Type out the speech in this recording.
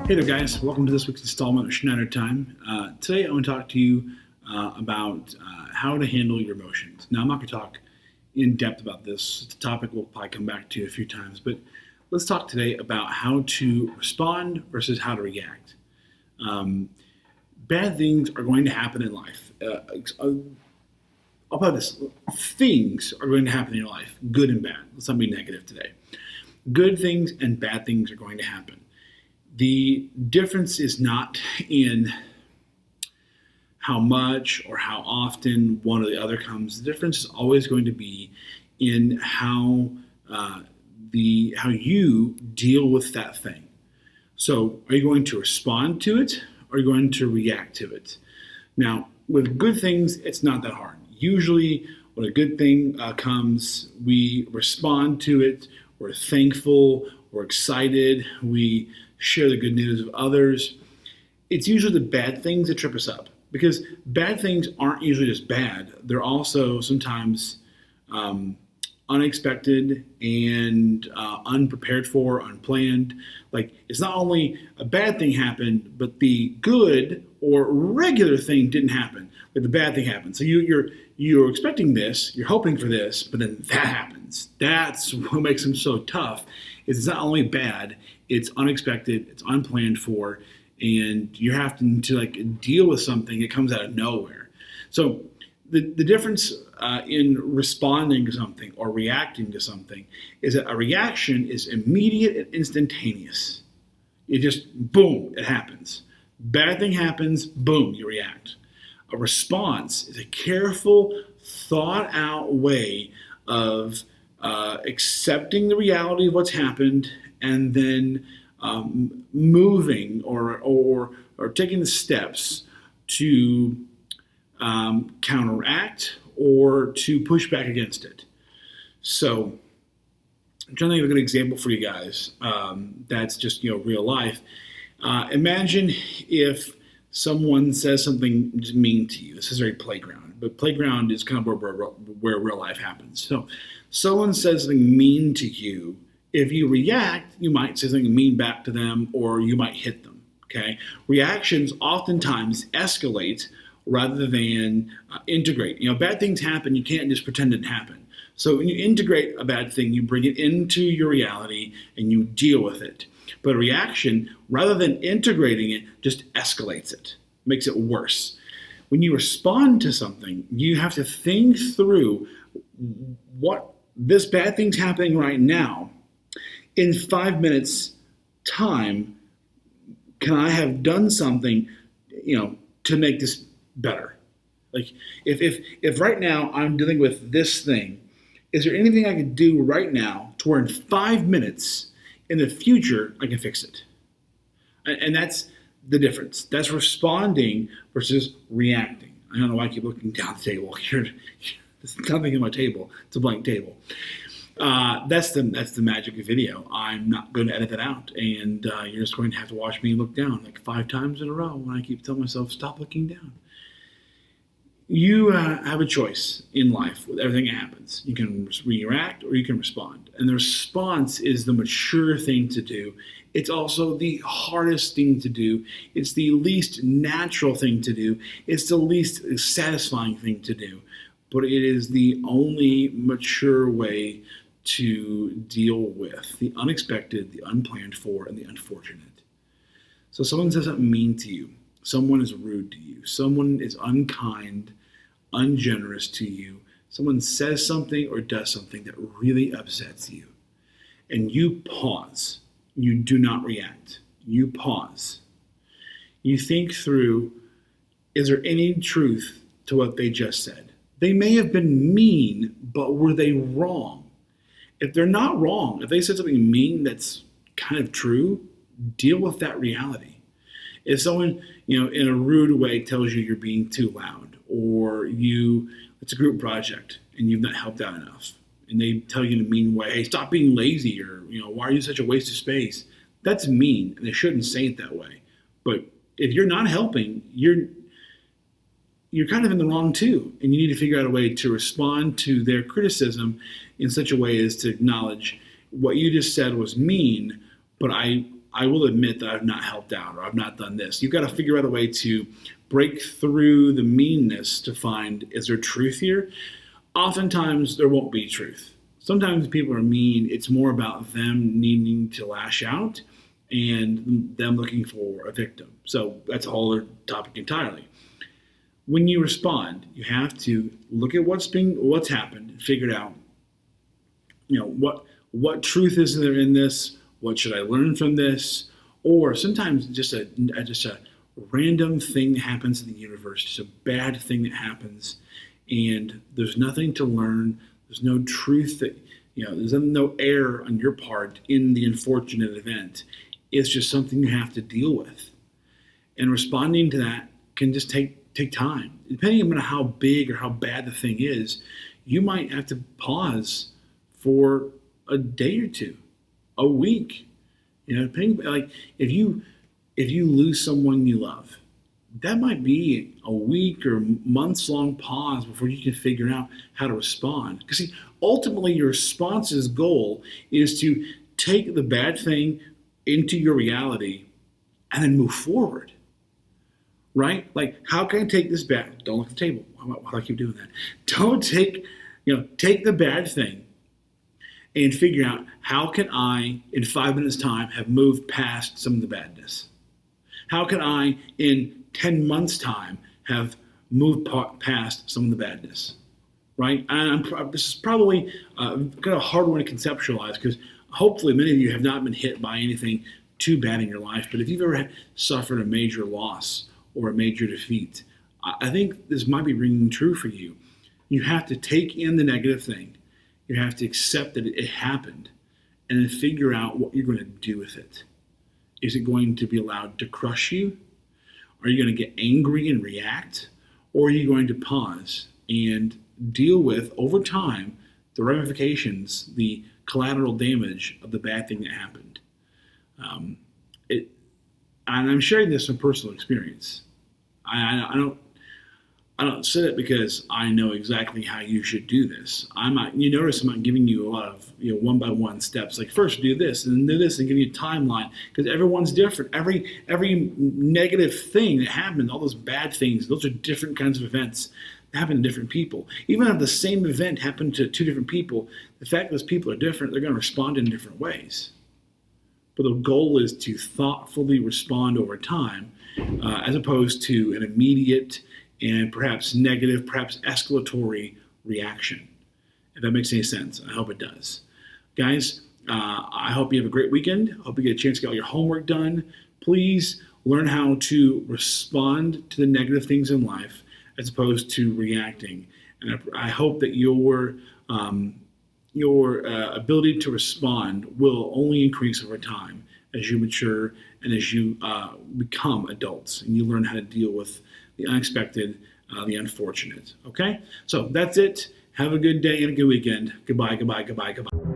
Hey there, guys. Welcome to this week's installment of Schneider Time. Today, I want to talk to you about how to handle your emotions. Now, I'm not going to talk in depth about this. It's a topic we'll probably come back to a few times, but let's talk today about how to respond versus how to react. Bad things are going to happen in life. I'll put this: things are going to happen in your life, good and bad. Let's not be negative today. Good things and bad things are going to happen. The difference is not in how much or how often one or the other comes. The difference is always going to be in how you deal with that thing. So, are you going to respond to it, or are you going to react to it? Now, with good things, it's not that hard. Usually, when a good thing comes, we respond to it. We're thankful. We're excited. We share the good news of others. It's usually the bad things that trip us up, because bad things aren't usually just bad. They're also sometimes unexpected and unprepared for, unplanned. Like, it's not only a bad thing happened, but the good or regular thing didn't happen. Like, the bad thing happened. So you're expecting this, you're hoping for this, but then that happens. That's what makes them so tough. It's not only bad, it's unexpected, it's unplanned for, and you're having to deal with something that comes out of nowhere. So the difference in responding to something or reacting to something is that a reaction is immediate and instantaneous. It just, boom, it happens. Bad thing happens, boom, you react. A response is a careful, thought out way of accepting the reality of what's happened and then moving or taking the steps to counteract or to push back against it. So I'm trying to think of a good example for you guys that's just real life. Imagine if someone says something just mean to you. This is very playground, but playground is kind of where real life happens. So someone says something mean to you. If you react, you might say something mean back to them, or you might hit them. Okay, reactions oftentimes escalate rather than integrate. Bad things happen. You can't just pretend it happened. So when you integrate a bad thing, you bring it into your reality and you deal with it. But a reaction, rather than integrating it, just escalates it, makes it worse. When you respond to something, you have to think through what this bad thing's happening right now. In 5 minutes time, can I have done something, to make this better? Like, if right now I'm dealing with this thing, is there anything I could do right now to where in 5 minutes in the future I can fix it? And that's the difference. That's responding versus reacting. I don't know why I keep looking down the table. There's nothing on my table. It's a blank table. That's the magic of video. I'm not going to edit that out, and you're just going to have to watch me look down 5 times in a row when I keep telling myself, stop looking down. You have a choice in life with everything that happens. You can react or you can respond. And the response is the mature thing to do. It's also the hardest thing to do. It's the least natural thing to do. It's the least satisfying thing to do. But it is the only mature way to deal with the unexpected, the unplanned for, and the unfortunate. So someone says something mean to you. Someone is rude to you. Someone is unkind, ungenerous to you. Someone says something or does something that really upsets you. And you pause. You do not react. You pause. You think through, is there any truth to what they just said? They may have been mean, but were they wrong? If they're not wrong, if they said something mean that's kind of true, deal with that reality. If someone, in a rude way tells you you're being too loud, or it's a group project and you've not helped out enough, and they tell you in a mean way, hey, stop being lazy, or, why are you such a waste of space? That's mean, and they shouldn't say it that way. But if you're not helping, you're kind of in the wrong too, and you need to figure out a way to respond to their criticism in such a way as to acknowledge what you just said was mean, but I I will admit that I've not helped out or I've not done this. You've got to figure out a way to break through the meanness to find, is there truth here? Oftentimes there won't be truth. Sometimes people are mean. It's more about them needing to lash out and them looking for a victim. So that's a whole other topic entirely. When you respond, you have to look at what's happened and figure out, what truth is there in this? What should I learn from this? Or sometimes just a random thing that happens in the universe, just a bad thing that happens, and there's nothing to learn. There's no truth that, there's no error on your part in the unfortunate event. It's just something you have to deal with. And responding to that can just take time. Depending on how big or how bad the thing is, you might have to pause for a day or two, a week. Depending, like if you lose someone you love, that might be a week or months long pause before you can figure out how to respond. Because see, ultimately your response's goal is to take the bad thing into your reality and then move forward. Right? Like, how can I take this bad? Don't look at the table. Why do I keep doing that? Don't take the bad thing and figure out how can I, in 5 minutes time, have moved past some of the badness? How can I, in 10 months time, have moved past some of the badness? Right? And this is probably kind of a hard one to conceptualize because hopefully many of you have not been hit by anything too bad in your life. But if you've ever suffered a major loss or a major defeat, I think this might be ringing true for you. You have to take in the negative thing. You have to accept that it happened and then figure out what you're going to do with it. Is it going to be allowed to crush you? Are you going to get angry and react? Or are you going to pause and deal with, over time, the ramifications, the collateral damage of the bad thing that happened? And I'm sharing this from personal experience. I don't say it because I know exactly how you should do this. You notice I'm not giving you a lot of one-by-one steps. Like first do this and then do this and give you a timeline because everyone's different. Every negative thing that happened, all those bad things, those are different kinds of events that happen to different people. Even if the same event happened to two different people, the fact that those people are different, they're going to respond in different ways. But the goal is to thoughtfully respond over time as opposed to an immediate and perhaps negative, perhaps escalatory reaction. If that makes any sense, I hope it does. Guys, I hope you have a great weekend. I hope you get a chance to get all your homework done. Please learn how to respond to the negative things in life as opposed to reacting. And I hope that your ability to respond will only increase over time as you mature and as you become adults and you learn how to deal with the unexpected, the unfortunate. Okay? So that's it. Have a good day and a good weekend. Goodbye, goodbye, goodbye, goodbye.